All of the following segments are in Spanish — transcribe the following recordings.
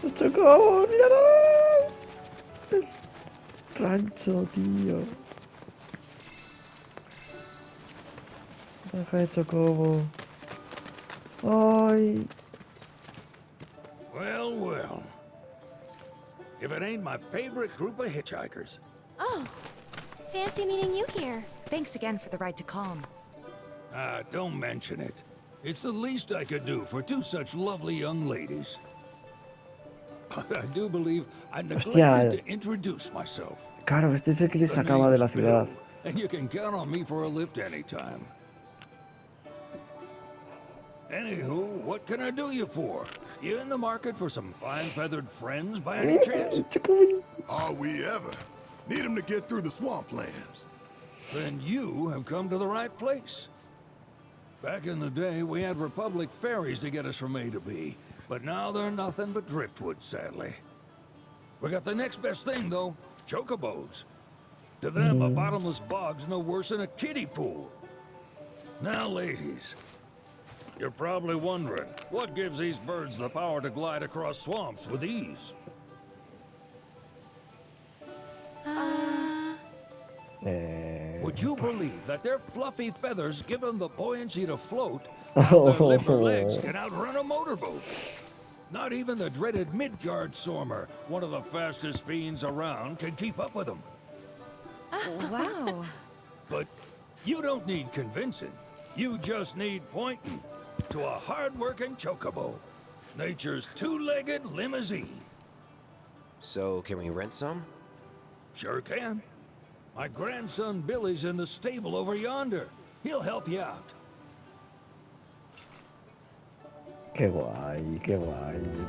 ¡Chocobo! ¡Míralo! El rancho, tío. Deja de Chocobo. Ay. Well, well. If it ain't my favorite group of hitchhikers. Oh, fancy meeting you here. Thanks again for the ride to Calm. Don't mention it. It's the least I could do for two such lovely young ladies. But I do believe I neglected to introduce myself. Claro, este es el que le sacaba de la ciudad. Bill, and you can count on me for a lift anytime. Anywho, what can I do you for? You in the market for some fine-feathered friends by any chance? Are we ever? Need them to get through the swamplands. Then you have come to the right place. Back in the day, we had Republic ferries to get us from A to B, but now they're nothing but driftwood, sadly. We got the next best thing, though, chocobos. To them, a bottomless bog's no worse than a kiddie pool. Now, ladies, you're probably wondering, what gives these birds the power to glide across swamps with ease? Would you believe that their fluffy feathers give them the buoyancy to float, while their limber legs can outrun a motorboat? Not even the dreaded Midgard Sormer, one of the fastest fiends around, can keep up with them. Wow. But you don't need convincing. You just need pointing to a hard-working chocobo. Nature's two-legged limousine. So, can we rent some? Sure can. My grandson Billy's in the stable over yonder. He'll help you out. Qué guay,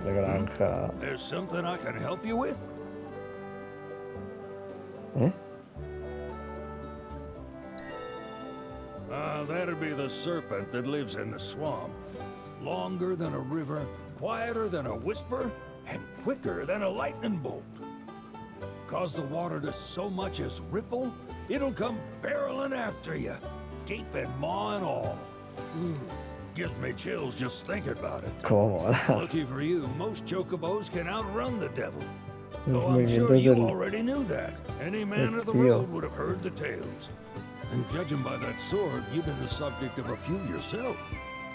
la granja. There's something I can help you with? ¿Eh? That'd be the serpent that lives in the swamp. Longer than a river, quieter than a whisper, and quicker than a lightning bolt. Cause the water to so much as ripple, it'll come barreling after you, gaping maw and all. Gives me chills just thinking about it. ¿Cómo? Lucky for you, most chocobos can outrun the devil. Los Though I'm sure movimientos you del... already knew that. Any man of the tío. road would have heard the tales. And judging by that sword, you've been the subject of a few yourself.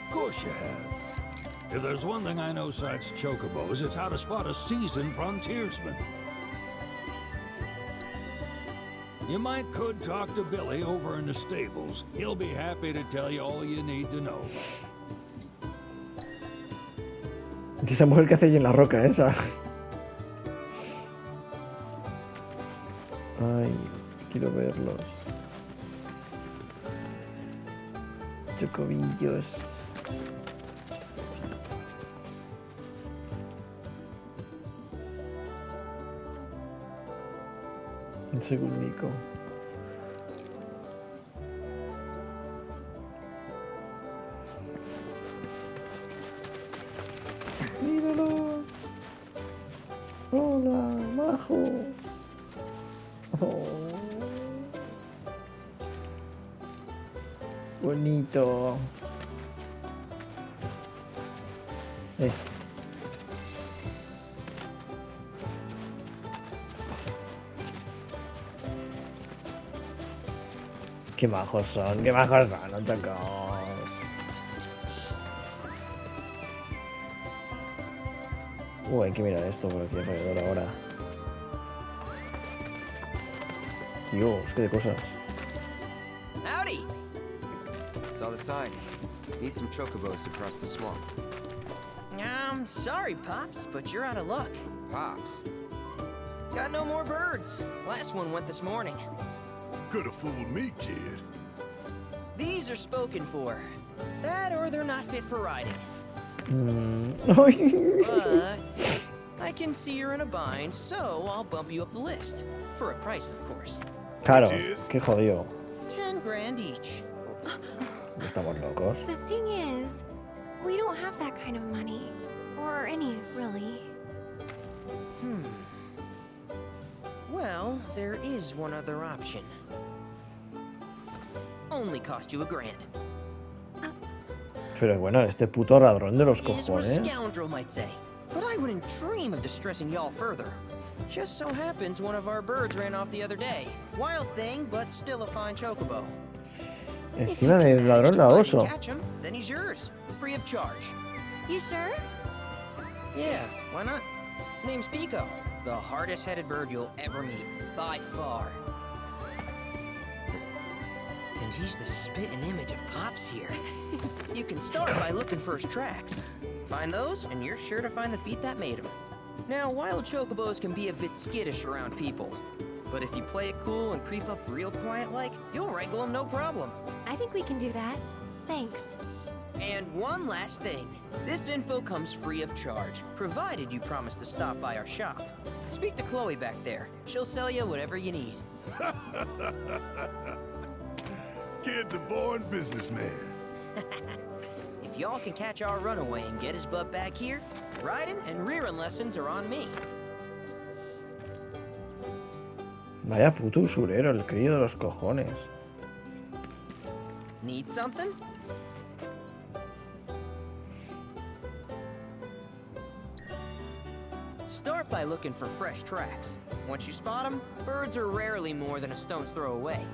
Of course you have. If there's one thing I know besides chocobos, it's how to spot a seasoned frontiersman. You could talk to Billy over in the stables. He'll be happy to tell you all you need to know. Esa mujer que hace ahí en la roca, esa. Ay, quiero verlos. Chocobillos. Un segundico. ¡Míralo! ¡Hola, majo! Oh. Bonito. Qué majos son, no chocos. Hay que mirar esto por aquí alrededor ahora. Dios, qué de cosas. Howdy! Saw the sign. Need some chocobos to cross the swamp. Sorry, Pops, but you're out of luck. Pops. Got no more birds. Last one went this morning. Could have fooled me, kid. These are spoken for. That or they're not fit for riding. But I can see you're in a bind, so I'll bump you up the list. For a price, of course. Claro, qué jodido. 10 grand each. Estamos locos. The thing is, we don't have that kind of money. Or any, really. Well, there is one other option. Only cost you $1 grand. Pero bueno, este puto ladrón de los Is what a cojones. scoundrel might say. but I wouldn't dream of distressing y'all further. Just so happens one of our birds ran off the other day. Wild thing, but still a fine chocobo. If you Encima can del manage ladrón to la find and oso. catch him, then he's yours, free of charge. You sure? Yeah, why not? Name's Pico, the hardest-headed bird you'll ever meet, by far. And he's the spitting image of Pops here. You can start by looking for his tracks. Find those, and you're sure to find the feet that made him. Now, wild chocobos can be a bit skittish around people. But if you play it cool and creep up real quiet-like, you'll wrangle them no problem. I think we can do that. Thanks. And one last thing. This info comes free of charge, provided you promise to stop by our shop. Speak to Chloe back there. She'll sell you whatever you need. Kid's a born businessman. If y'all can catch our runaway and get his butt back here, riding and rearing lessons are on me. Vaya puto usurero, el crío de los cojones. Need something? Start by looking for fresh tracks. Once you spot them, birds are rarely more than a stone's throw away.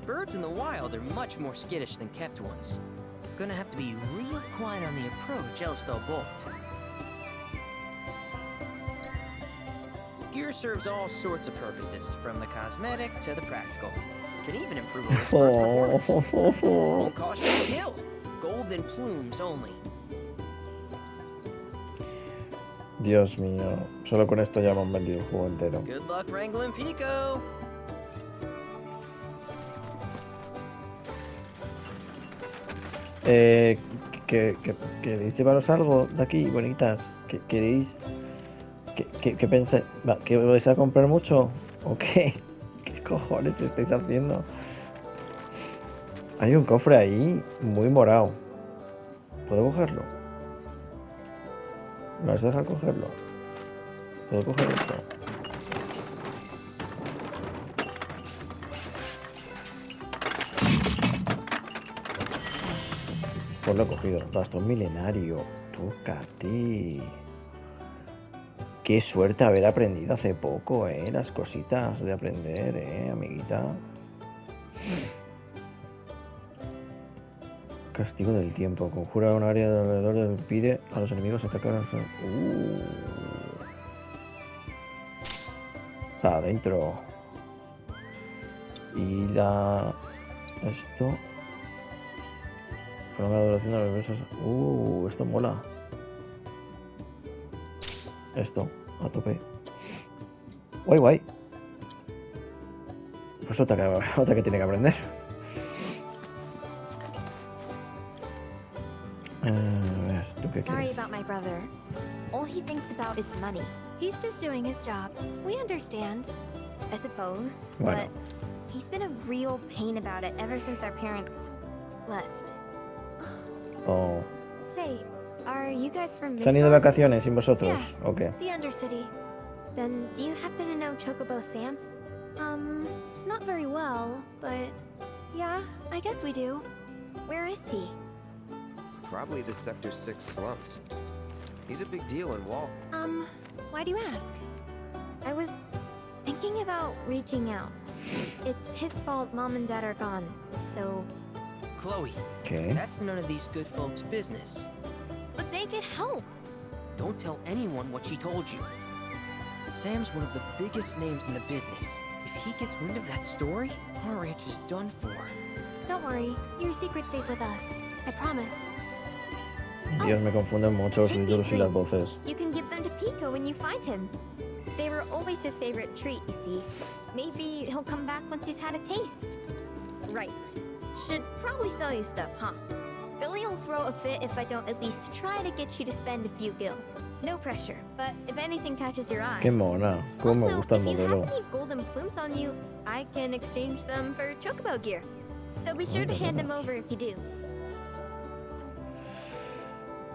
Birds in the wild are much more skittish than kept ones. Gonna have to be real quiet on the approach, else they'll bolt. Gear serves all sorts of purposes, from the cosmetic to the practical. Can even improve a race bird's performance. Won't cost you a hill. Golden plumes only. Dios mío, solo con esto ya hemos vendido el juego entero. Good luck wrangling Pico. ¿Queréis llevaros algo de aquí, bonitas? ¿Queréis? ¿Qué pensáis? ¿Que vais a comprar mucho? ¿O qué? ¿Qué cojones estáis haciendo? Hay un cofre ahí, muy morado. ¿Puedo cogerlo? ¿Me vas a dejar cogerlo? ¿Puedo coger esto? Pues lo he cogido. Bastón milenario. Tócate. Qué suerte haber aprendido hace poco, las cositas de aprender, amiguita. Castigo del tiempo. Conjura un área de alrededor del pide a los enemigos atacar. Está adentro. Y la... Esto... Prolonga la duración de los besos. Esto mola. Esto, a tope. Guay, guay. Pues otra que tiene que aprender. A ver, ¿tú qué Sorry quieres? about my brother. All he thinks about is money. He's just doing his job. We understand. I suppose. Bueno. But he's been a real pain about it ever since our parents left. Oh. Say, are you guys from ¿Se han ido de Midgard? vacaciones sin vosotros? Yeah. ¿O qué? The Undercity. Then, do you happen to know Chocobo Sam? Not very well, but yeah, I guess we do. Where is he? Probably the Sector 6 slums. He's a big deal in Wall. Why do you ask? I was thinking about reaching out. It's his fault Mom and Dad are gone, so... Chloe, ¿Qué? that's none of these good folks' business. But they could help! Don't tell anyone what she told you. Sam's one of the biggest names in the business. If he gets wind of that story, our ranch is done for. Don't worry, your secret's safe with us. I promise. Dios, me confunden mucho los Take these títulos y las rings. voces. You can give them to Pico when you find him. They were always his favorite treat, you see. Maybe he'll come back once he's had a taste. Right. Should probably sell you stuff, huh? Billy will throw a fit if I don't at least try to get you to spend a few gil. No pressure, but if anything catches your eye... Qué mona. Cómo me Also, gusta el if you modelo. have any golden plumes on you, I can exchange them for chocobo gear. So be sure to hand them over if you do.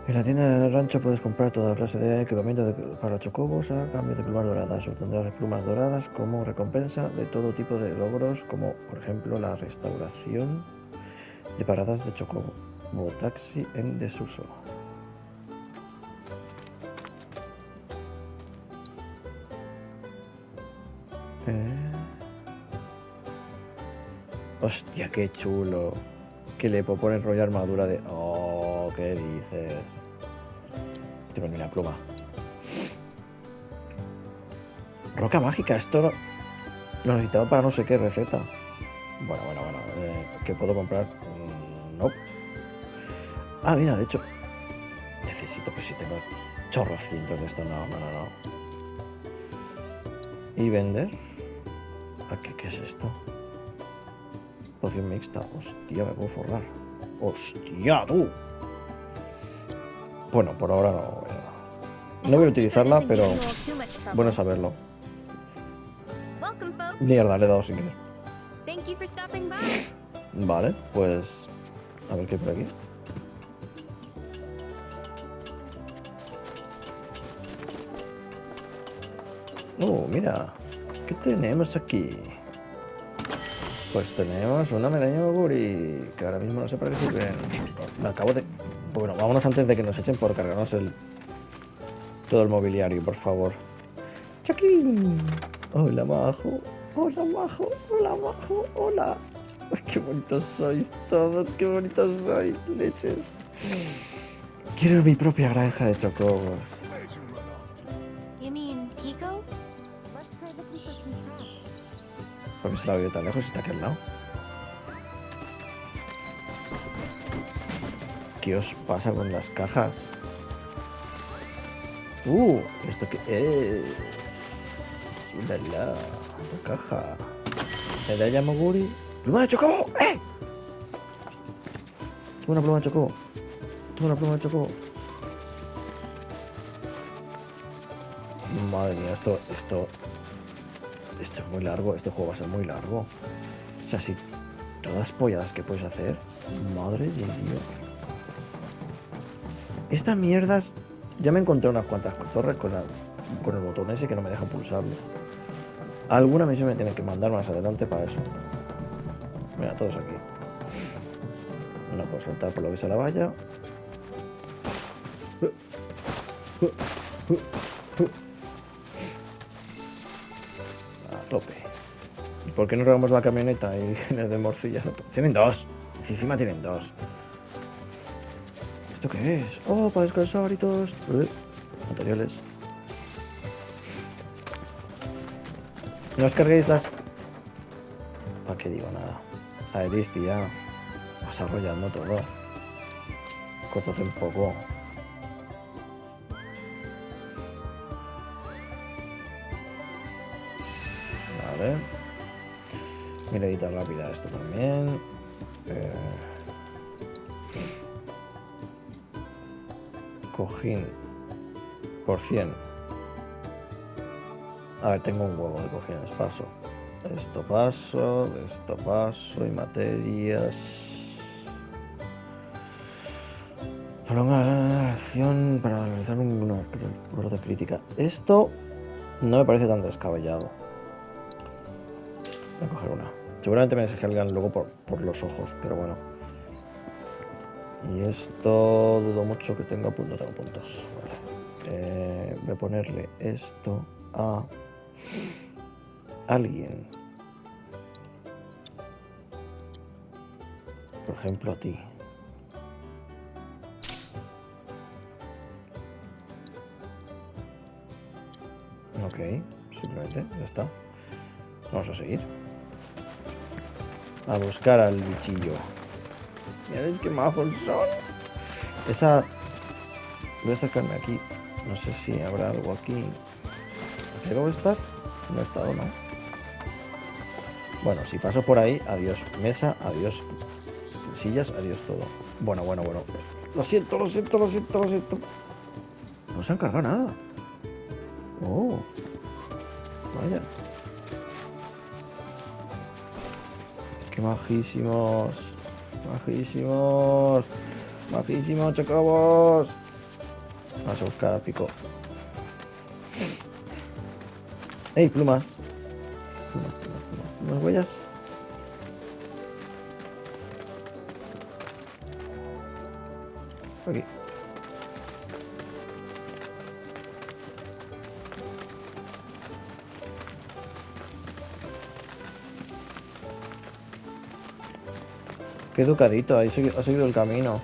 En la tienda del rancho puedes comprar toda clase de equipamiento para chocobos a cambio de plumas doradas. Obtendrás plumas doradas como recompensa de todo tipo de logros, como por ejemplo la restauración De paradas de chocobo. Taxi en desuso. Hostia, qué chulo. Que le puedo poner rollo armadura de... Oh, ¿qué dices? Tengo ni una pluma. Roca mágica, esto lo necesitaba para no sé qué receta. Bueno. ¿Qué puedo comprar? No. Ah, mira, de hecho... Necesito, pues si tengo chorrocientos de esto. No. ¿Y vender? ¿Qué es esto? Poción mixta. Hostia, me puedo forrar. ¡Hostia, tú! Bueno, por ahora no. No voy a utilizarla, pero bueno saberlo. Welcome, folks. Mierda, le he dado sin querer. Thank you for stopping by. Vale, pues... A ver qué hay por aquí. Mira. ¿Qué tenemos aquí? Pues tenemos una medalla de Oguri, que ahora mismo no sé para qué sirve. Me acabo de... Bueno, vámonos antes de que nos echen por cargarnos todo el mobiliario, por favor. ¡Chaquín! Hola, majo. Hola, majo. Hola, majo. Hola. Ay, qué bonitos sois todos. Qué bonitos sois, leches. Quiero mi propia granja de chocobos. Where'd you run off to? You mean Pico? Let's try looking for some tracks. ¿Por qué se la veo tan lejos? Está aquí al lado. ¿Qué os pasa con las cajas? ¿Esto qué es? La caja. Medalla Moguri. ¡Pluma de chocobo! ¡Eh! Tengo una pluma de chocobo. Madre mía, esto es muy largo. Este juego va a ser muy largo. O sea, si todas las polladas que puedes hacer. Madre de Dios. Estas mierdas. Ya me encontré unas cuantas torres con el botón ese que no me deja pulsarlo. Alguna misión me tienen que mandar más adelante para eso. Mira, todos aquí. No puedo saltar por lo que sea la valla. A tope. ¿Y por qué no robamos la camioneta y les de morcillas? Tienen dos. Encima tienen dos. ¿Esto qué es? Oh, para descansar y todos. Materiales. No os carguéis las... ¿Para qué digo nada? Aeristi ya. Vas arrollando todo. Córtate un poco. Vale. Miradita rápida esto también. Cojín. Por 100. A ver, tengo un huevo de cojines. Paso. Esto paso. Y materias. Prolonga la acción para realizar una de crítica. Esto no me parece tan descabellado. Voy a coger una. Seguramente me salgan luego por los ojos, pero bueno. Y esto dudo mucho que tenga puntos. No tengo puntos. Vale. Voy a ponerle esto a alguien. Por ejemplo, a ti. Ok, simplemente, ya está. Vamos a seguir. A buscar al bichillo. Mirad qué majos son. Esa... Voy a acercarme aquí. No sé si habrá algo aquí. ¿Aquí debo estar? No he estado, ¿no? Bueno, si paso por ahí, adiós mesa, adiós sillas, adiós todo. Bueno. Lo siento. No se han cargado nada. Oh. Vaya. Qué majísimos. Majísimos, chocobos. Vamos a buscar a Pico. ¡Ey, plumas! Plumas, huellas. Aquí. Qué educadito, ha seguido el camino.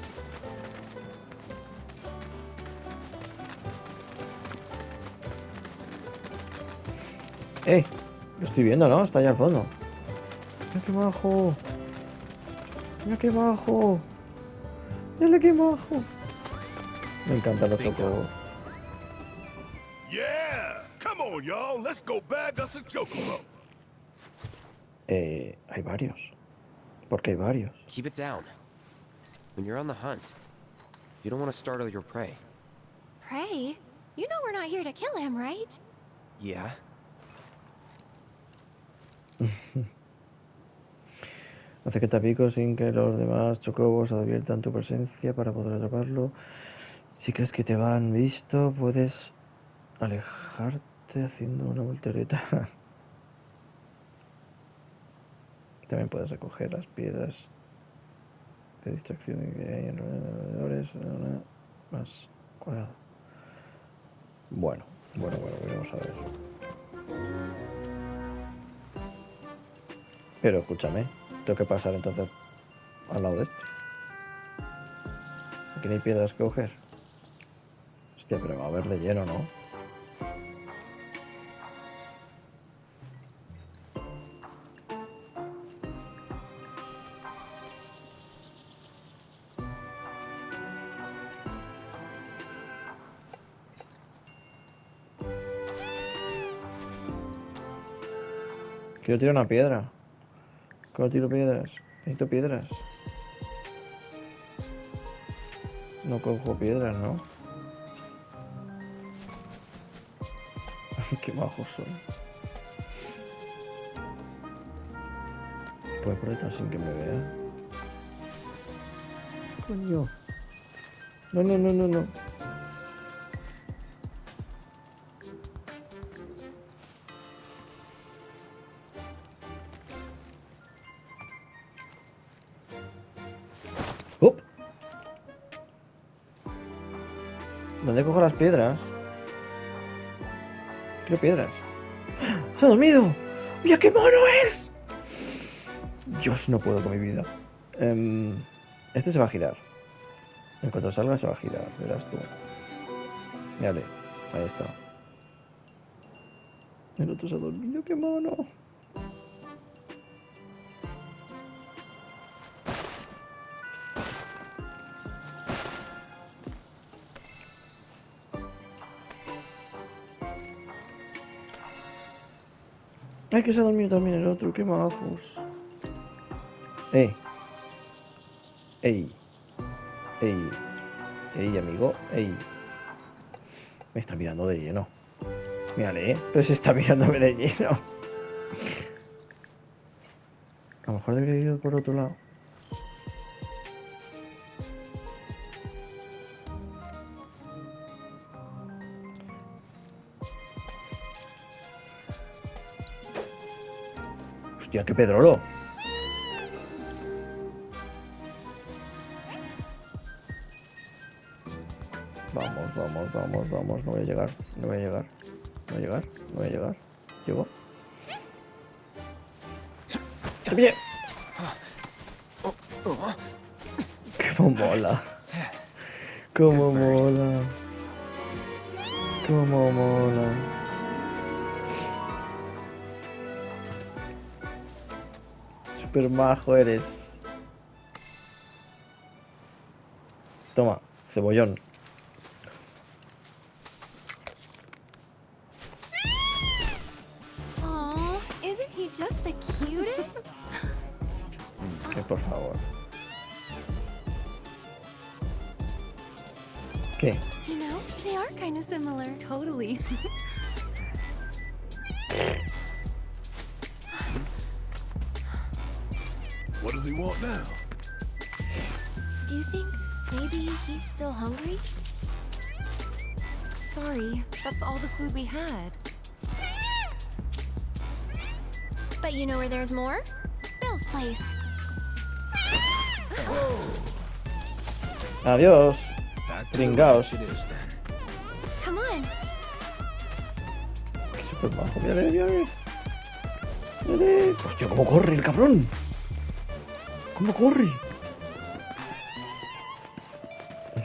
Lo estoy viendo, ¿no? Está allá al fondo. Mira qué bajo. Mira qué bajo. Mira qué bajo. Me encantan los chocobos. Yeah! Come on, y'all. Let's go bag us a chocobo. Hay varios. Porque hay varios. Keep it down. When you're on the hunt, you don't want to startle your prey. Prey? You know we're not here to kill him, right? Yeah? Hace que te pico sin que los demás chocobos adviertan tu presencia para poder atraparlo. Si crees que te han visto, puedes alejarte haciendo una voltereta. También puedes recoger las piedras de distracción que hay en los alrededores. Más cuadrado. Bueno, veremos a ver. Pero escúchame, tengo que pasar entonces al lado de este. Aquí no hay piedras que coger. Hostia, pero va a haber de lleno, ¿no? Quiero tirar una piedra. ¿Cómo tiro piedras? Necesito piedras. No cojo piedras, ¿no? Qué majos son. Puedo por detrás sin que me vea. Coño. No. ¡Up! ¿Dónde cojo las piedras? Quiero piedras. ¡Se ha dormido! ¡Mira qué mono es! Dios, no puedo con mi vida. Este se va a girar. En cuanto salga se va a girar, verás tú. Mírale, ahí está. El otro se ha dormido, qué mono. Ay, que se ha dormido también el otro, qué majos. Ey, amigo, ey. Me está mirando de lleno. Mírale, pero se está mirándome de lleno. A lo mejor debería ir por otro lado. Hostia, qué pedrolo. Vamos. No voy a llegar. Llego. ¡Te pillé! ¡Cómo mola! ¡Cómo mola! Super majo eres. Toma, cebollón. Aw, isn't he just the cutest? Que por favor. ¿Qué? You know, they are kind of similar. Totally. What does he want now? Do you think maybe he's still hungry? Sorry, that's all the food we had. But you know where there's more? Bill's place. Adiós. Back to the Pringaos. ranch it is then. Come on. Súper bajo. Mírale, mírale. Mírale. Hostia, cómo corre el cabrón. ¿Cómo corre?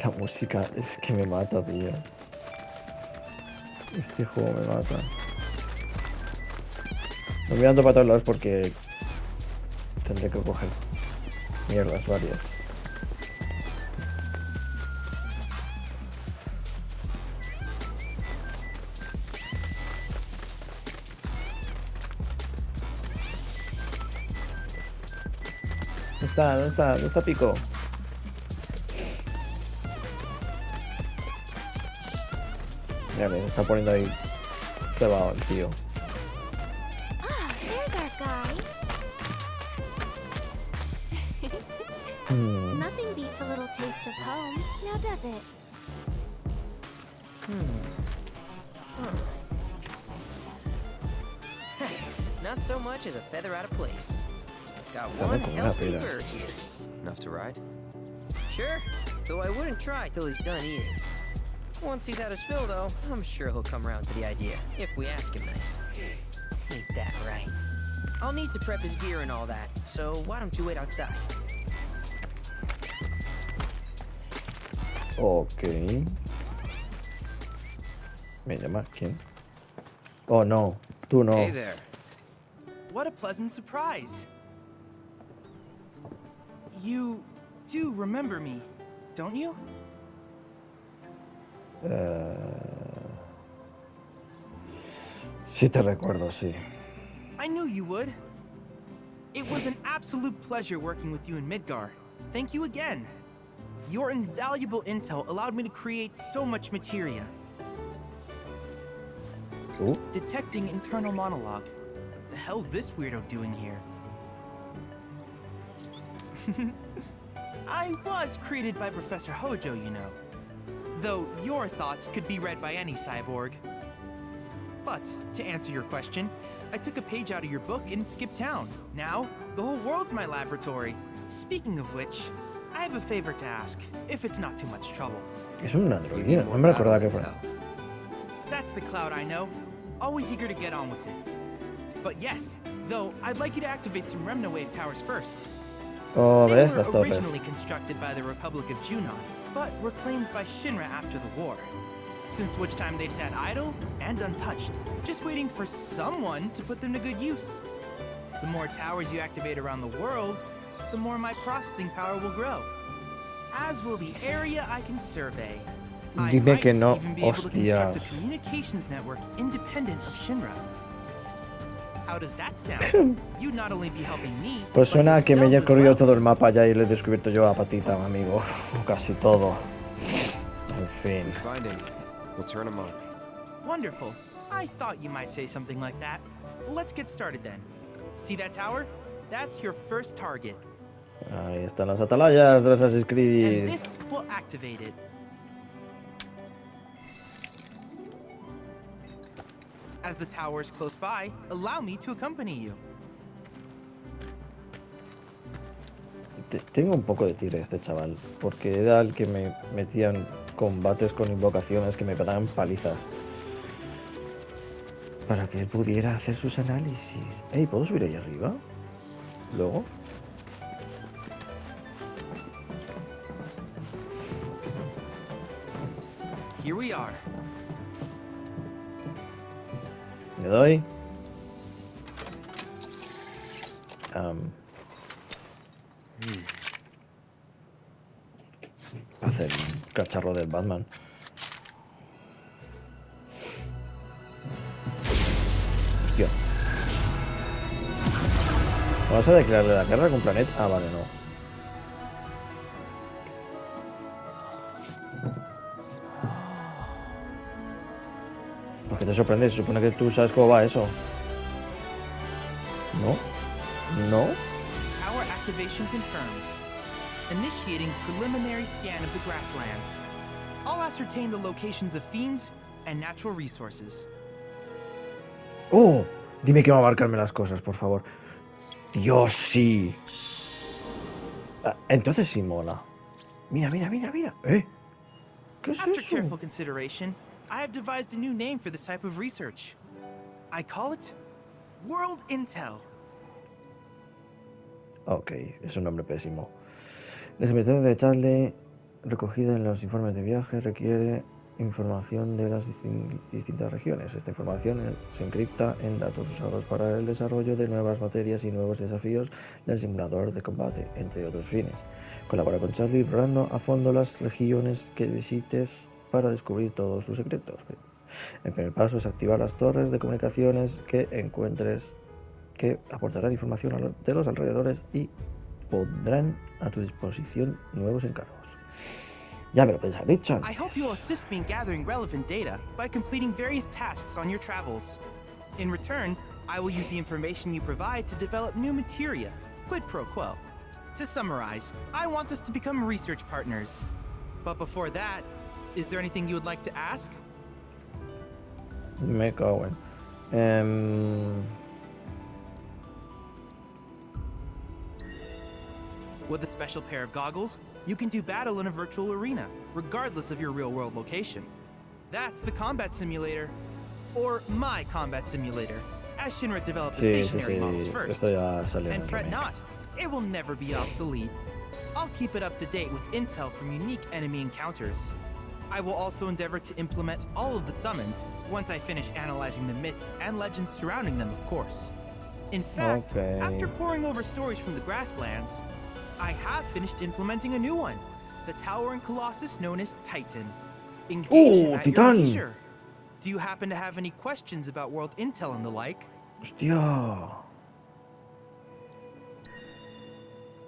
La música es que me mata, tío. Este juego me mata. Me voy dando para todos lados porque tendré que coger mierdas varias. ¿Dónde está? ¿Dónde está? ¿Dónde está Pico? Mira, se está poniendo ahí cebado el tío. Ah, there's our guy. Nothing beats a little taste of home, now does it? Not so much as a feather out of place. Got Sounds one like a healthy rabbit. bird here. Enough to ride? Sure, though I wouldn't try till he's done eating. Once he's had his fill, though, I'm sure he'll come around to the idea, if we ask him nice. Ain't that right? I'll need to prep his gear and all that, so why don't you wait outside? Ok. ¿Me llama? ¿Quién? Oh, no. Tú no. Hey there. What a pleasant surprise. You do remember me, don't you? Sí te recuerdo, sí. I knew you would. It was an absolute pleasure working with you in Midgar. Thank you again. Your invaluable intel allowed me to create so much materia. Ooh. Detecting internal monologue. The hell's this weirdo doing here? I was created by Professor Hojo, you know. Though your thoughts could be read by any cyborg. But, to answer your question, I took a page out of your book and skipped town. Now, the whole world's my laboratory. Speaking of which, I have a favor to ask, if it's not too much trouble. Es un We androide. need No more me recordaba que battle fuera. That's That's the Cloud I know. Always eager to get on with it. But yes, though, I'd like you to activate some Remna Wave towers first. Oh, They ves, were las torres. originally constructed by the Republic of Junon, but were claimed by Shinra after the war. Since which time they've sat idle and untouched, just waiting for someone to put them to good use. The more towers you activate around the world, the more my processing power will grow. As will the area I can survey. I Dime might que no, even be able to construct a hostias. communications network independent of Shinra. How does that sound? You'd not only be helping me, Pues but suena a que me he yourselves as corrido well. todo el mapa ya y lo he descubierto yo a patita, amigo. O casi todo. En fin. We find any, we'll turn them on. Wonderful. I thought you might say something like that. Let's get started then. See that tower? That's your first target. Ahí están las atalayas de Assassin's And Creed. this will activate it. As the tower is close by, allow me to accompany you. Tengo un poco de tigre este chaval, porque era el que me metía en combates con invocaciones que me pegaban palizas. Para que él pudiera hacer sus análisis. Ey, ¿puedo subir ahí arriba? Luego. Here we are. Le doy. Hacer un cacharro del Batman. Hostia. ¿Vamos a declararle la guerra con Planet? Ah, vale, no. ¿Por qué te sorprende? Se supone que tú sabes cómo va eso. ¿No? ¿No? Tower activation confirmed. Initiating preliminary scan of the grasslands. I'll ascertain the locations of fiends and natural resources. ¡Oh! Dime que va a marcarme las cosas, por favor. Dios, sí. Ah, entonces sí mola. Mira, mira, mira, mira. ¿Qué es After eso? careful consideration, I have devised a new name for this type of research. I call it World Intel. Ok, es un nombre pésimo. La investigación de Charlie, recogida en los informes de viaje, requiere información de las distintas regiones. Esta información se encripta en datos usados para el desarrollo de nuevas materias y nuevos desafíos del simulador de combate, entre otros fines. Colabora con Charlie explorando a fondo las regiones que visites para descubrir todos sus secretos. El primer paso es activar las torres de comunicaciones que encuentres, que aportarán información de los alrededores y pondrán a tu disposición nuevos encargos. Ya me lo pensaba dicho antes. I hope you'll assist me in gathering relevant data by completing various tasks on your travels. In return, I will use the information you provide to develop new materia, quid pro quo. To summarize, I want us to become research partners. But before that, is there anything you would like to ask? Me cago en. With a special pair of goggles, you can do battle in a virtual arena, regardless of your real-world location. That's the combat simulator. Or my combat simulator, as Shinra developed the stationary models first. Esto ya salió en And el fret remake. not, it will never be obsolete. I'll keep it up to date with intel from unique enemy encounters. I will also endeavor to implement all of the summons once I finish analyzing the myths and legends surrounding them, of course. In fact, Okay. after poring over stories from the grasslands, I have finished implementing a new one, the tower and colossus known as Titan. Engage him at your Titán! leisure. Do you happen to have any questions about world intel and the like? Hostia.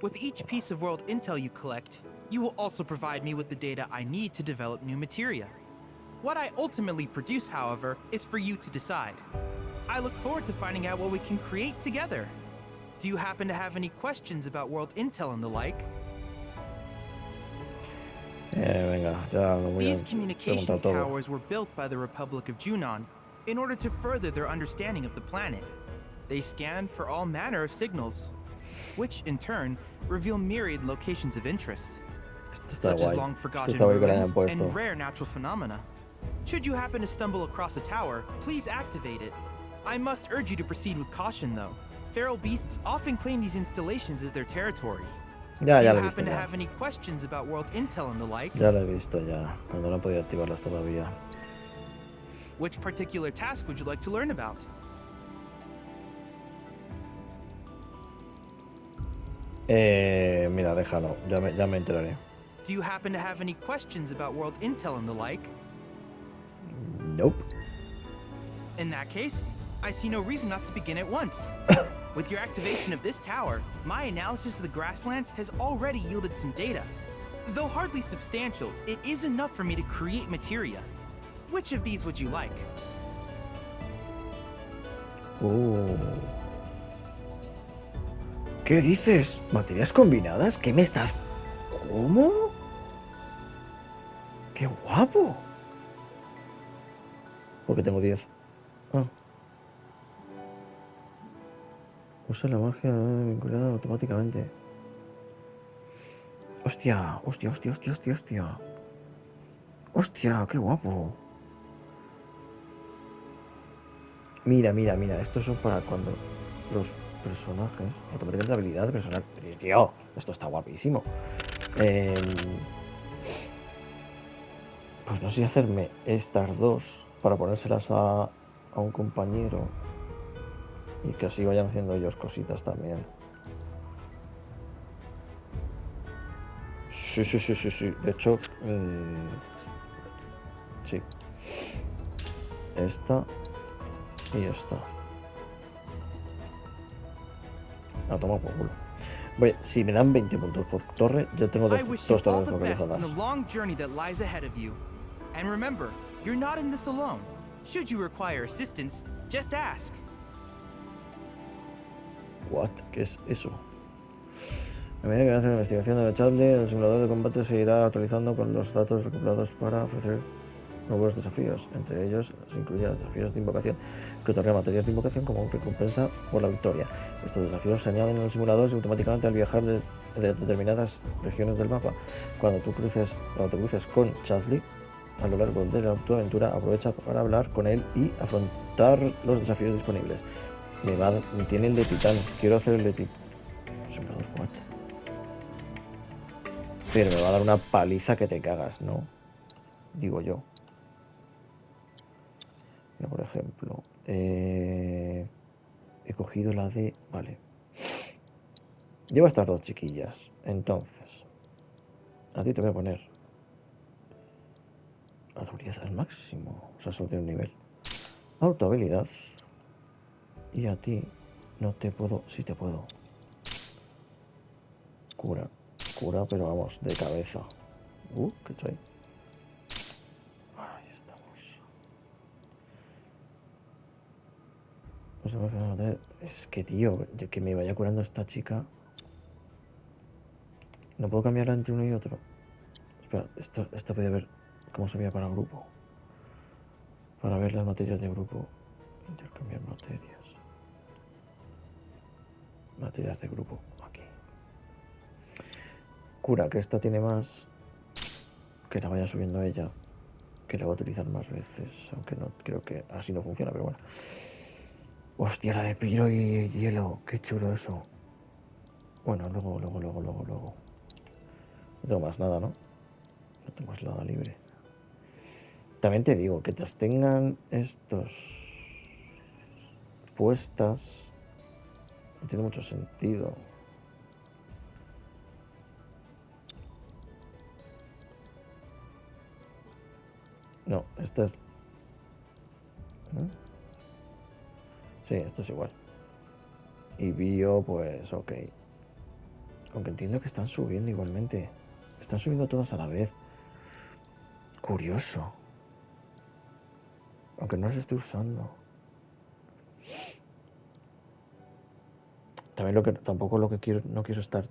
With each piece of world intel you collect, you will also provide me with the data I need to develop new materia. What I ultimately produce, however, is for you to decide. I look forward to finding out what we can create together. Do you happen to have any questions about world intel and the like? Venga, ya lo voy a These preguntar communications todo. towers were built by the Republic of Junon in order to further their understanding of the planet. They scan for all manner of signals, which in turn reveal myriad locations of interest, Esto está such as guay. long Esto forgotten está guay que lo hayan ruins and puesto. rare natural phenomena. Should you happen to stumble across a tower, please activate it. I must urge you to proceed with caution, though. Feral beasts often claim these installations as their territory. Ya, Do ya you lo he visto happen to ya. have any questions about world intel and the like? Ya lo he visto ya. Cuando no podía activarlas todavía. Which particular task would you like to learn about? Mira, déjalo. Ya me enteraré. Do you happen to have any questions about world intel and the like? Nope. In that case, I see no reason not to begin at once. With your activation of this tower, my analysis of the grasslands has already yielded some data. Though hardly substantial, it is enough for me to create materia. Which of these would you like? ¿Qué dices? ¿Materias combinadas? ¿Qué me estás...? ¿Cómo? ¡Qué guapo! Porque tengo 10. Ah. Usa la magia vinculada automáticamente. Hostia, hostia, hostia, hostia, hostia, hostia. Hostia, qué guapo. Mira, mira, mira. Estos son para cuando los personajes automáticamente la habilidad de personal. Tío, esto está guapísimo. Pues no sé si hacerme estas dos para ponérselas a un compañero y que así vayan haciendo ellos cositas también. Sí, sí, sí, sí, sí. De hecho, sí. Esta y esta. A tomar por culo. Oye, si me dan 20 puntos por torre, yo tengo I wish you dos all torres the best in the localizadas. long journey that lies ahead of you. And remember, you're not in this alone. Should you require assistance, just ask. What? ¿Qué es eso? A medida que avance la investigación de Charlie, el simulador de combate se irá actualizando con los datos recopilados para ofrecer nuevos desafíos. Entre ellos se incluyen desafíos de invocación, que otorgan materias de invocación como recompensa por la victoria. Estos desafíos se añaden en el simulador automáticamente al viajar de determinadas regiones del mapa. Cuando te cruces con Charlie, a lo largo de tu aventura. Aprovecha para hablar con él y afrontar los desafíos disponibles. Me tiene el de titán. Quiero hacer el de titán. Sembrador 4. Pero me va a dar una paliza que te cagas, ¿no? Digo yo. Mira, por ejemplo, he cogido la de... Vale. Llevo estas dos chiquillas. Entonces, a ti te voy a poner a la habilidad al máximo. O sea, solo tiene un nivel. Auto habilidad. Y a ti no te puedo... Sí te puedo. Cura. Cura, pero vamos, de cabeza. ¿Qué trae? Ahí estamos. Es que, tío, que me vaya curando esta chica. No puedo cambiarla entre uno y otro. Espera, esto puede ver cómo se veía para grupo. Para ver las materias de grupo. Intercambiar materias. Materias de grupo. Aquí. Cura, que esta tiene más. Que la vaya subiendo ella. Que la voy a utilizar más veces. Aunque no creo que así no funciona, pero bueno. Hostia, la de piro y hielo. Qué chulo eso. Bueno, luego. No tengo más nada, ¿no? No tengo más nada libre. También te digo, que te tengan estos puestas no tiene mucho sentido. No, esta es... ¿eh? Sí, esto es igual. Y bio, pues ok. Aunque entiendo que están subiendo igualmente. Están subiendo todas a la vez. Curioso. Aunque no las estoy usando. También tampoco lo que quiero, no quiero estar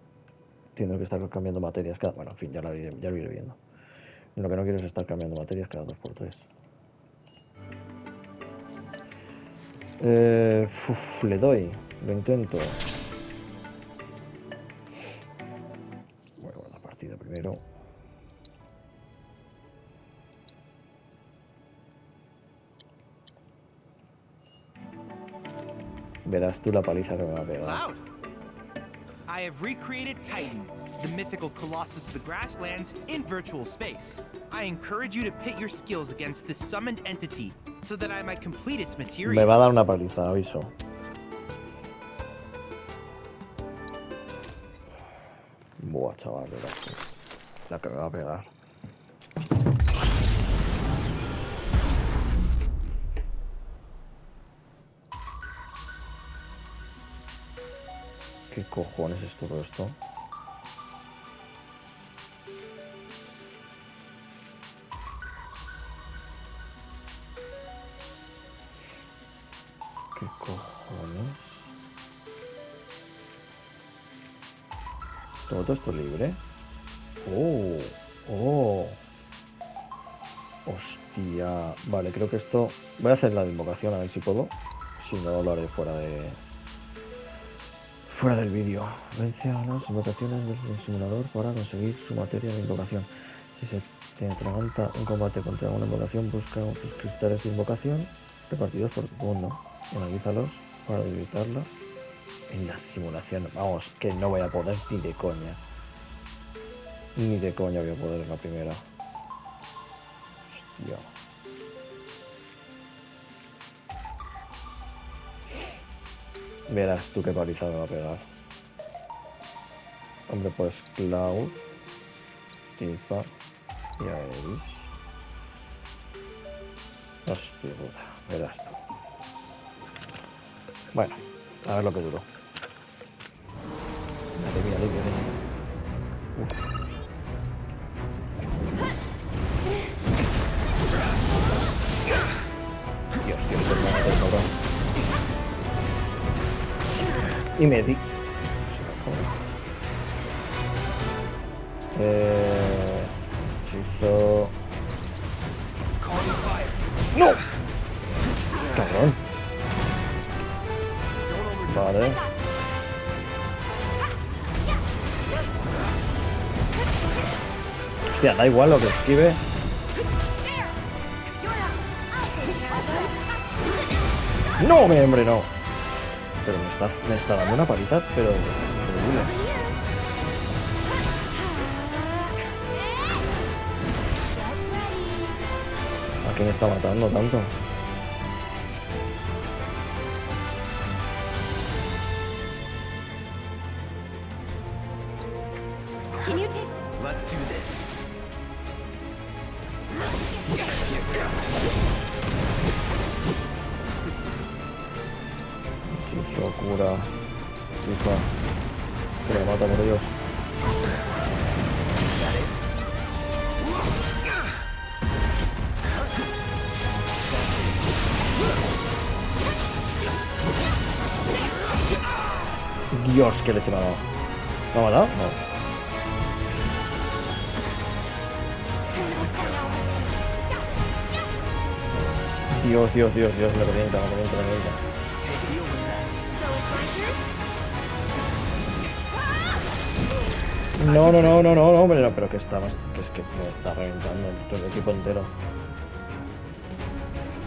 teniendo que estar cambiando materias cada... Bueno, en fin, ya lo iré viendo. Lo que no quiero es estar cambiando materias cada 2x3. Le doy. Lo intento. Voy a la partida primero. Verás tú la paliza que me va a pegar. Cloud! I have recreated Titan, the mythical colossus of the grasslands, in virtual space. I encourage you to pit your skills against this summoned entity, so that I might complete its material. Me va a dar una paliza, aviso. Buah, chaval, verás. La que me va a pegar. ¿Qué cojones es todo esto? ¿Qué cojones? ¿Todo esto libre? Oh. Hostia. Vale, creo que esto... Voy a hacer la de invocación a ver si puedo. Si no, lo haré fuera del vídeo. Vence a las invocaciones del simulador para conseguir su materia de invocación. Si se te atraganta un combate contra una invocación, busca tus cristales de invocación repartidos por tu mundo. Analízalos para debilitarla en la simulación. Vamos, que no voy a poder ni de coña. Ni de coña voy a poder en la primera. Hostia. Verás tú qué paliza me va a pegar. Hombre, pues Cloud, Tifa y Aeris. Hostia puta, verás tú. Bueno, a ver lo que duró. Madre mía. Dios, que me mata el cabrón. Y me di. Hechizo. ¡No! Cabrón. Vale. Hostia, da igual lo que esquive. ¡No, hombre, no! Pero me está dando una paliza, pero increíble. ¿A qué me está matando tanto? Can you take... Let's do this. ¡Qué locura! Hija. Que me mata, por Dios. Dios, que leche me ha dado. ¿Me ha matado? No. Dios, me revienta. No, hombre, no, pero que está más, que es que me está reventando todo el equipo entero.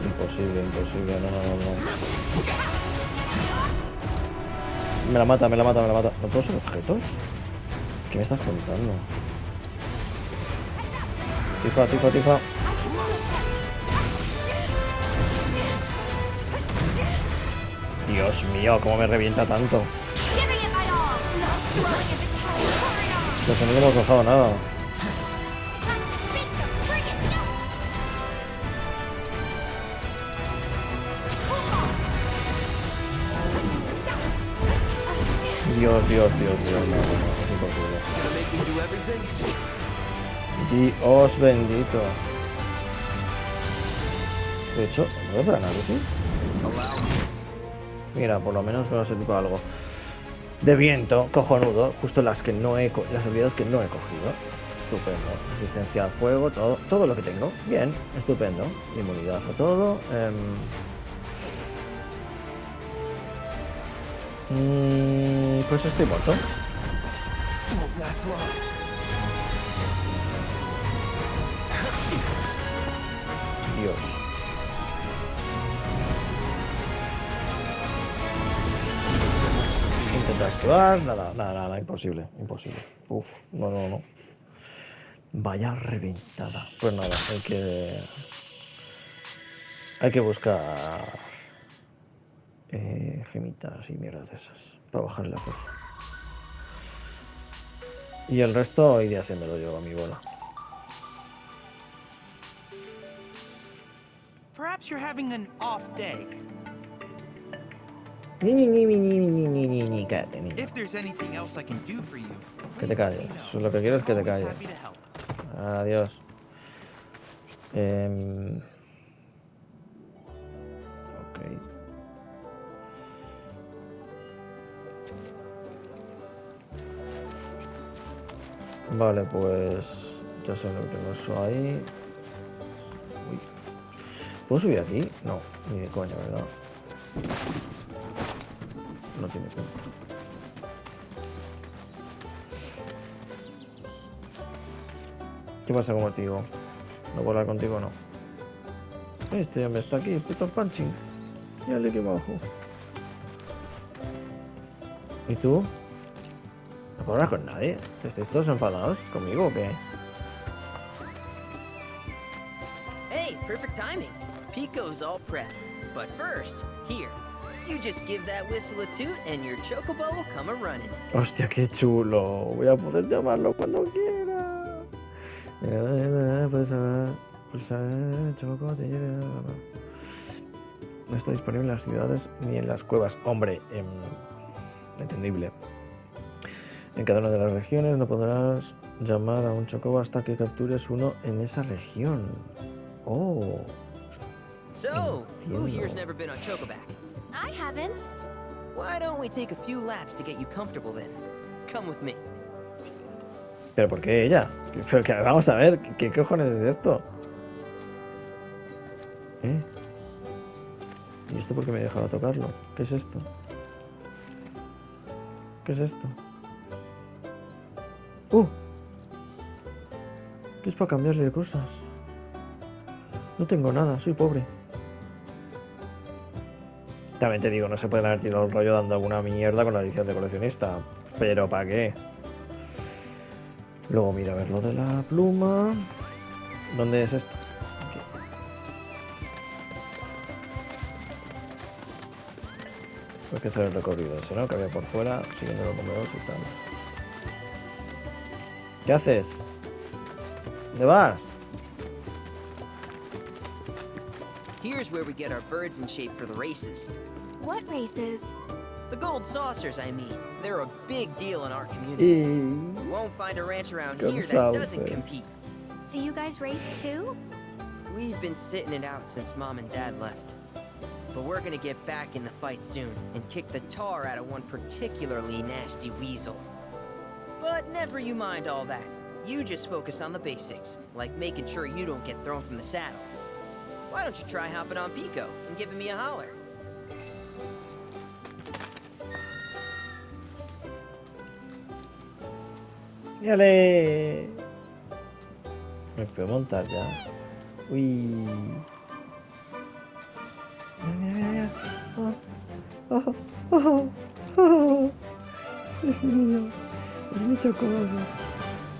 Imposible, no. Me la mata. ¿No todos son objetos? ¿Qué me estás contando? Tifa. Dios mío, cómo me revienta tanto. Pues no hemos bajado nada. Dios, no, es imposible. Dios bendito. De hecho, ¿no es el análisis? Mira, por lo menos me va a servir para algo. De viento, cojonudo, justo las habilidades que no he cogido. Estupendo. Resistencia al fuego, todo lo que tengo. Bien, estupendo. Inmunidad a todo. Pues estoy muerto. Dios. Intentar activar, nada, imposible. Uf, no. Vaya reventada. Pues nada, hay que buscar gemitas y mierdas de esas para bajar la fuerza. Y el resto iré haciéndolo yo a mi bola. Perhaps you're having an off day. Ni, cállate, niño. If there's anything else I can do for you, Que te calles. Lo que quiero es que te calles. happy to help. Adiós. Ok. Vale, pues ya sé lo que tengo eso ahí. Uy. ¿Puedo subir aquí? No, ni de coña, ¿verdad? No tiene punto. ¿Qué pasa contigo? ¿No puedo hablar contigo no? Este hombre está aquí, puto punching. Mírale que bajo. ¿Y tú? ¿No puedo hablar con nadie? ¿Estáis todos enfadados conmigo o qué? Hey, perfect timing. Pico's all prepped. But first, here. You just give that whistle a toot and your chocobo will come a-running. Hostia, qué chulo. Voy a poder llamarlo cuando quiera. No está disponible en las ciudades ni en las cuevas. Hombre, entendible. En cada una de las regiones no podrás llamar a un chocobo hasta que captures uno en esa región. Oh. So, who here's never been on Chocoback? I haven't. Why don't we take a few laps to get you comfortable then? Come with me. ¿Pero por qué ella? Pero que, vamos a ver, ¿qué cojones es esto? ¿Y esto por qué me he dejado tocarlo? ¿Qué es esto? ¿Qué es esto? ¿Qué es para cambiarle cosas? No tengo nada, soy pobre. También te digo, no se pueden haber tirado el rollo dando alguna mierda con la edición de coleccionista. Pero ¿para qué? Luego mira a ver lo de la pluma. ¿Dónde es esto? Aquí. Hay que hacer el recorrido ese, ¿no? Que había por fuera, siguiendo los números y tal. ¿Qué haces? ¿Dónde vas? Here's where we get our birds in shape for the races. What races? The gold saucers, I mean. They're a big deal in our community. Y... You won't find a ranch around Gold here that doesn't saucer. compete. So you guys race too? We've been sitting it out since Mom and Dad left. But we're gonna get back in the fight soon and kick the tar out of one particularly nasty weasel. But never you mind all that. You just focus on the basics, like making sure you don't get thrown from the saddle. Why don't you try hopping on Pico and giving me a holler? ¡Yale! Me puedo montar ya. Uy. Mira, mira, mira. Oh, oh, oh, oh. Es mío. Es mi chocolate.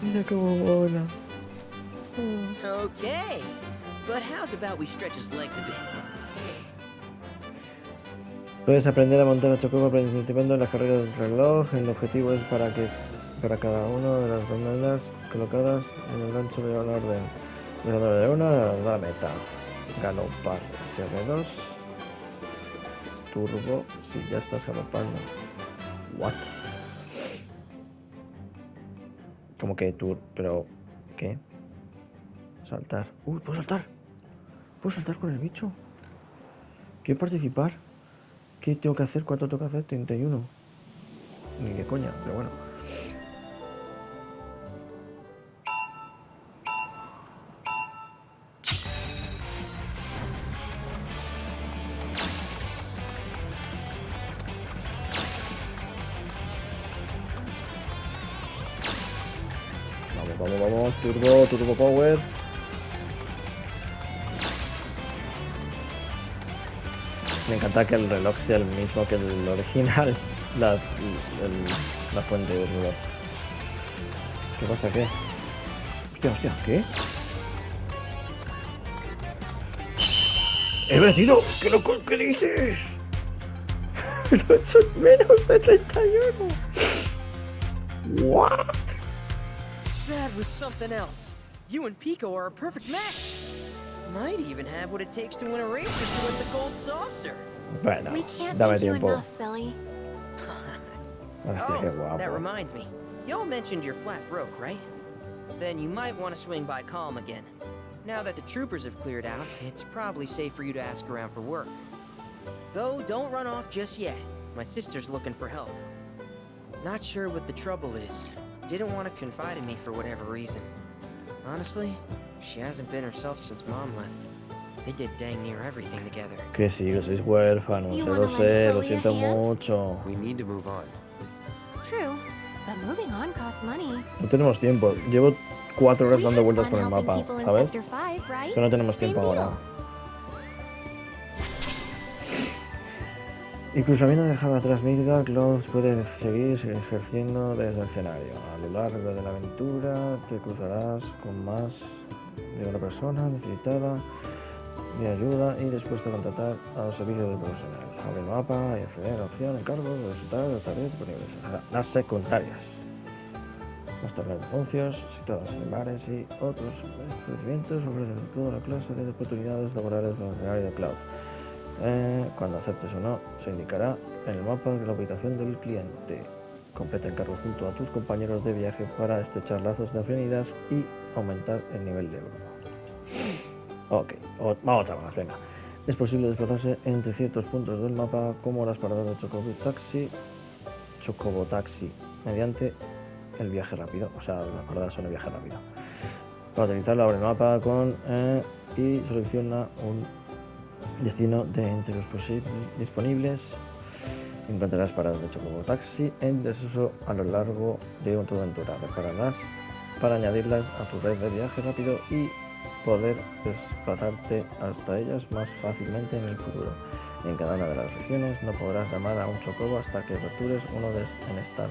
Mira cómo mola. Oh. Okay. But how's about we stretch his legs a bit? Puedes aprender a montar a chocobo participando en las carreras del reloj. El objetivo es para cada una de las rondas colocadas en el gancho de la orden. Ganador de una, la meta. Gana un par. CR2. Turbo. Sí, ya estás galopando. What? ¿Cómo que tur? Pero... ¿qué? Saltar. ¿Puedo saltar? ¿Puedo saltar con el bicho? ¿Quiero participar? ¿Qué tengo que hacer? ¿Cuánto tengo que hacer? 31. Ni qué coña, pero bueno. Vamos, vamos, vamos. Turbo power. Me encanta que el reloj sea el mismo que el original. La fuente de reloj. ¿Qué pasa? ¿Qué? Hostia, hostia, ¿qué? ¡He vencido! ¿Qué loco? ¿Qué dices? Lo he hecho en menos de 31. What? That was something else. You and Pico are a perfect match. Might even have what it takes to win a race or two at the Gold Saucer. Bueno, We can't dame thank you tiempo. enough, Billy. Hostia, qué That guapo. reminds me. Y'all mentioned you're flat broke, right? Then you might want to swing by Calm again. Now that the troopers have cleared out, it's probably safe for you to ask around for work. Though, don't run off just yet. My sister's looking for help. Not sure what the trouble is. Didn't want to confide in me for whatever reason. Honestly, she hasn't been herself since Mom left. They did dang near everything together. Que sí, que sois huérfanos, You se wanna lo lend sé, lo Chloe a siento hand? mucho. We need to move on. True, but moving on costs money. No tenemos tiempo. Llevo 4 horas We dando had vueltas fun por el helping mapa, people in ¿sabes? Sector 5, right? Que no tenemos Same tiempo ahora. deal. Incluso habiendo dejado atrás Midgard, Klaus puede seguir ejerciendo desde el escenario. A lo largo de la aventura te cruzarás con más de una persona necesitada de ayuda y dispuesta a contratar a los servicios del profesional. Abre el mapa y acceder a la opción, encargos, resultados de tareas disponibles. Las secundarias. Más tarde anuncios situados en bares y otros establecimientos ofrecen toda la clase de oportunidades laborales en el escenario de Cloud. Cuando aceptes o no, se indicará en el mapa la ubicación del cliente. Completa encargos junto a tus compañeros de viaje para estrechar lazos de afinidad y aumentar el nivel de grupo. Ok, vamos a más, venga. Es posible desplazarse entre ciertos puntos del mapa como las paradas de Chocobo Taxi, mediante el viaje rápido. O sea, las paradas son el viaje rápido. Para utilizarlo, abre el mapa con y selecciona un destino de entre los posibles disponibles. Encontrarás paradas de Chocobo Taxi en desuso a lo largo de tu aventura. Repararás para añadirlas a tu red de viaje rápido y poder desplazarte hasta ellas más fácilmente en el futuro. En cada una de las regiones no podrás llamar a un chocobo hasta que captures uno en esta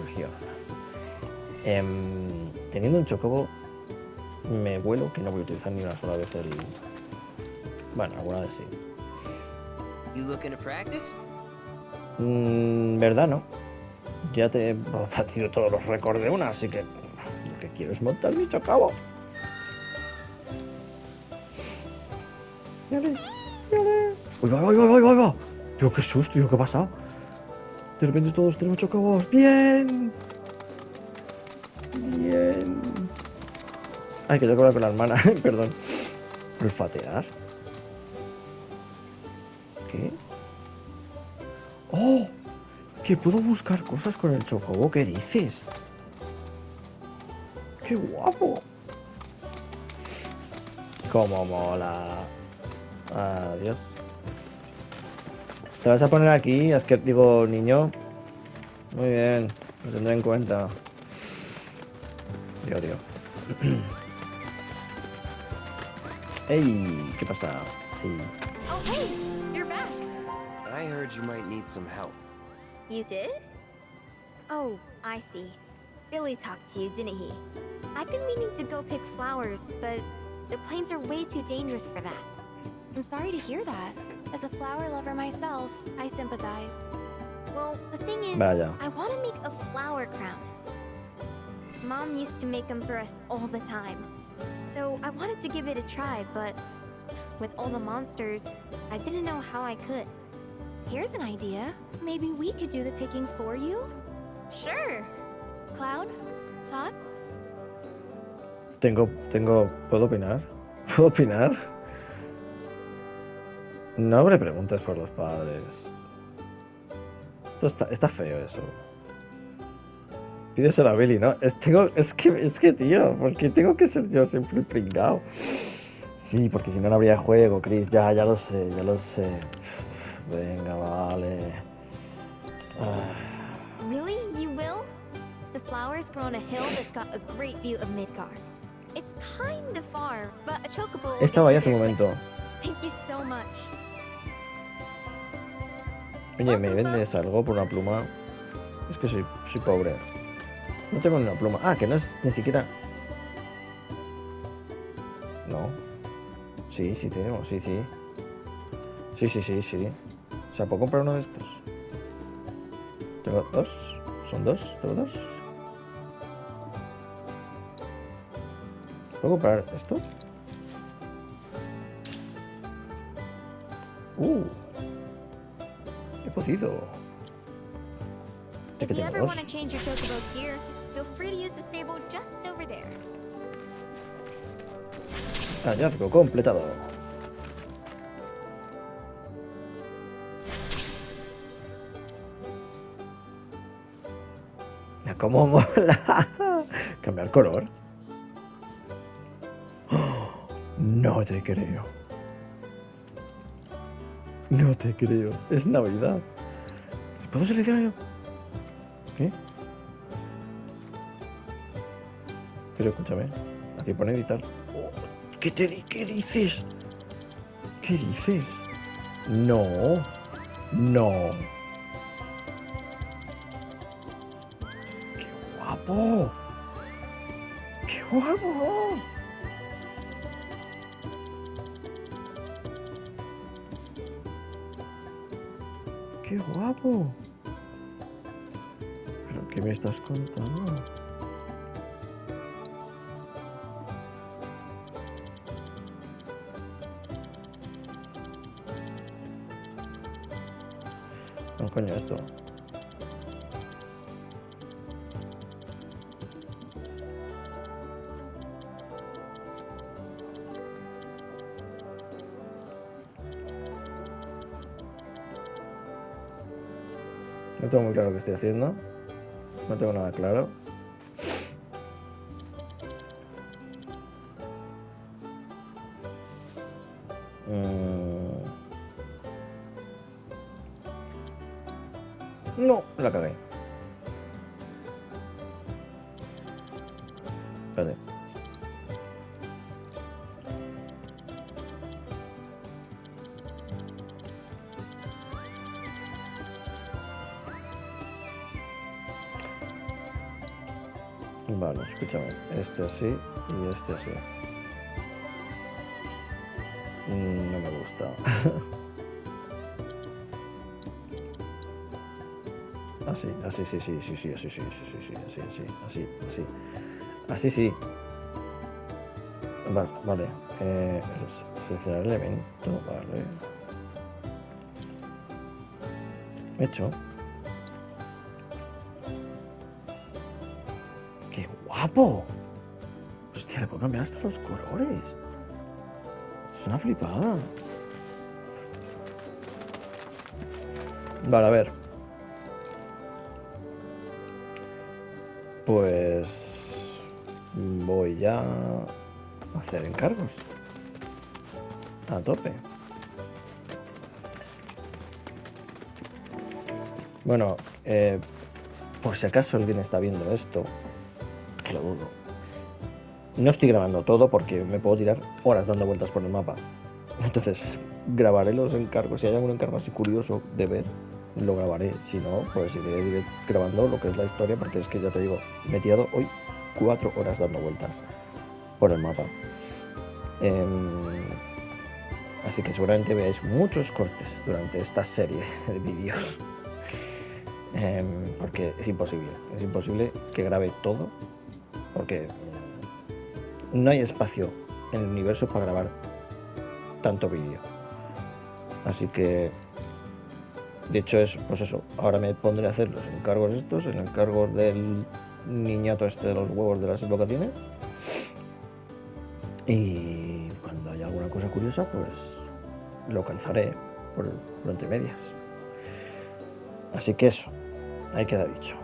región. Teniendo un chocobo, me vuelo que no voy a utilizar ni una sola vez el... Bueno, alguna vez sí. You looking to practice? ¿Verdad, no? Ya te he batido todos los récords de una, así que lo que quiero es montar mi chocobo. ¡Uy, va, va, va, va, va! Tío, qué susto, tío, ¿qué ha pasado? De repente todos tenemos chocobos. ¡Bien! ¡Bien! Ay, que yo hablar con la hermana, perdón. ¿Olfatear? ¿Qué? ¡Oh! Que puedo buscar cosas con el chocobo, ¿qué dices? ¡Qué guapo! ¡Cómo mola! Adiós. ¿Te vas a poner aquí? Es que digo, niño. Muy bien, lo tendré en cuenta. Dios, Dios. ¡Ey! ¿Qué pasa? Sí. Oh, hey, you're back. I heard you might need some help. You did? Oh, I see. Billy talked to you, didn't he? I've been meaning to go pick flowers, but the plains are way too dangerous for that. I'm sorry to hear that. As a flower lover myself, I sympathize. Well, the thing is, Vaya. I want to make a flower crown. Mom used to make them for us all the time. So I wanted to give it a try, but with all the monsters, I didn't know how I could. Here's an idea. Maybe we could do the picking for you? Sure. Cloud? Thoughts? ¿Puedo opinar? ¿Puedo opinar? No habré preguntas por los padres. Esto está feo eso. Pídeselo a Billy, ¿no? Es que, tío, porque tengo que ser yo siempre el pringao. Sí, porque si no, no habría juego, Chris. Ya lo sé, ya lo sé. Venga, vale. Really? You will? The flowers grow on a hill that's got a great view of Midgard. It's kind of far, but a chocobo will Estaba ahí get hace you un there quick. momento. Thank you so much. Oye, ¿me vendes algo por una pluma? Es que soy pobre. No tengo ni una pluma. Ah, que no es ni siquiera... No. Sí, sí tengo, sí. Sí. O sea, ¿puedo comprar uno de estos? ¿Tengo dos? ¿Son dos? ¿Tengo dos? ¿Puedo comprar esto? He podido. If que you tengo ever dos. want to change your chocobo's gear, feel free to use the stable just over there. Hallazgo completado. Mira cómo mola. Cambiar color. ¡Oh! No te creo. No te creo. Es Navidad. ¿Puedo seleccionar yo? ¿Qué? Pero escúchame. Aquí pone editar. Oh, ¿qué dices? ¿Qué dices? No. ¡Qué guapo! ¡Qué guapo! ¡Qué guapo! ¿Pero qué me estás contando? No, coño, esto. No tengo muy claro qué estoy haciendo. No tengo nada claro. No, la cagué. Espérate. Vale, escúchame. Este así y este así. No me gusta. Así, así, sí, sí, sí, sí, así, sí, sí, sí, sí, así, así, así, así. Así sí. Vale, vale. Seleccionar el evento, vale. Hecho. ¡Qué guapo! Hostia, le puedo cambiar hasta los colores. Es una flipada. Vale, a ver. Pues voy ya a hacer encargos. A tope. Bueno, por si acaso alguien está viendo esto, que lo dudo. No estoy grabando todo porque me puedo tirar horas dando vueltas por el mapa. Entonces grabaré los encargos. Si hay algún encargo así curioso de ver, lo grabaré. Si no, pues iré grabando lo que es la historia, porque es que ya te digo, me he tirado hoy 4 horas dando vueltas por el mapa. Así que seguramente veáis muchos cortes durante esta serie de vídeos. Porque es imposible que grabe todo, porque no hay espacio en el universo para grabar tanto vídeo. Así que, de hecho, es pues eso. Ahora me pondré a hacer los encargos estos, el encargo del niñato este de los huevos de las invocaciones. Y cuando haya alguna cosa curiosa, pues lo calzaré por entre medias. Así que eso, ahí queda dicho.